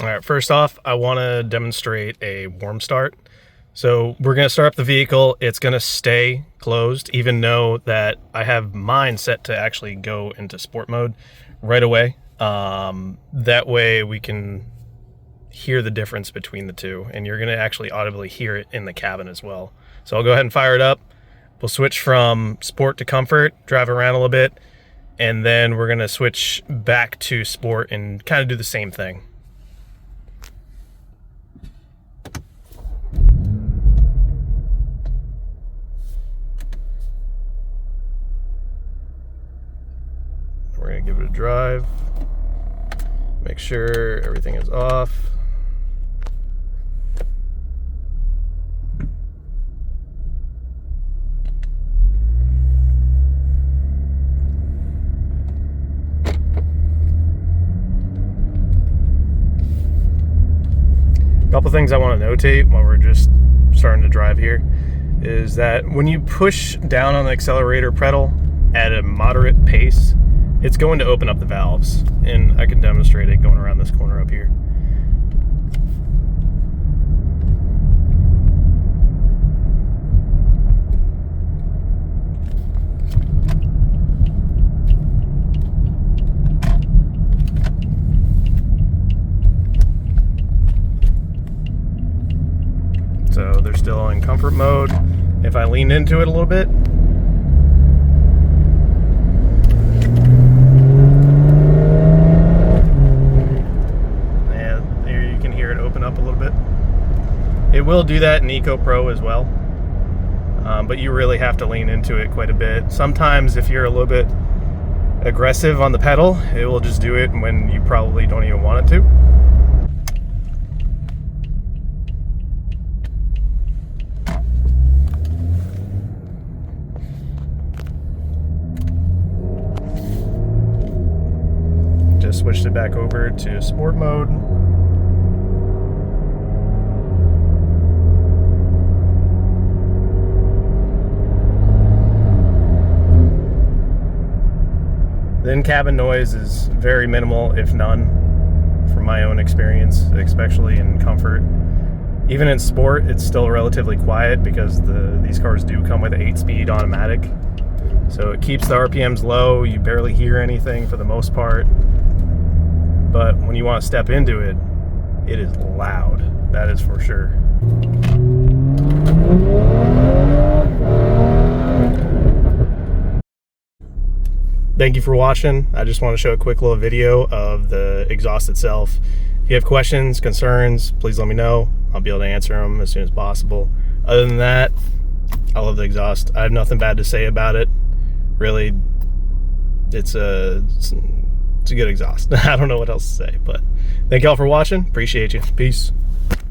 Alright, first off, I want to demonstrate a warm start. So we're going to start up the vehicle. It's going to stay closed, even though that I have mine set to actually go into sport mode right away. That way we can hear the difference between the two, and you're going to actually audibly hear it in the cabin as well. So I'll go ahead and fire it up. We'll switch from sport to comfort, drive around a little bit, and then we're going to switch back to sport and kind of do the same thing. We're going to give it a drive, make sure everything is off. A couple things I want to notate while we're just starting to drive here is that when you push down on the accelerator pedal at a moderate pace, it's going to open up the valves, and I can demonstrate it going around this corner up here. So they're still in comfort mode. If I lean into it a little bit, and there you can hear it open up a little bit. It will do that in Eco Pro as well, but you really have to lean into it quite a bit. Sometimes if you're a little bit aggressive on the pedal, it will just do it when you probably don't even want it to. Just switched it back over to sport mode. Then cabin noise is very minimal, if none. from my own experience, especially in comfort. Even in sport, it's still relatively quiet because these cars do come with an 8-speed automatic. So it keeps the RPMs low, you barely hear anything for the most part. But when you want to step into it, it is loud, that is for sure. Thank you for watching. I just want to show a quick little video of the exhaust itself. If you have questions, concerns, please let me know. I'll be able to answer them as soon as possible. Other than that, I love the exhaust. I have nothing bad to say about it. Really, it's a good exhaust. I don't know what else to say, but thank y'all for watching. Appreciate you. Peace.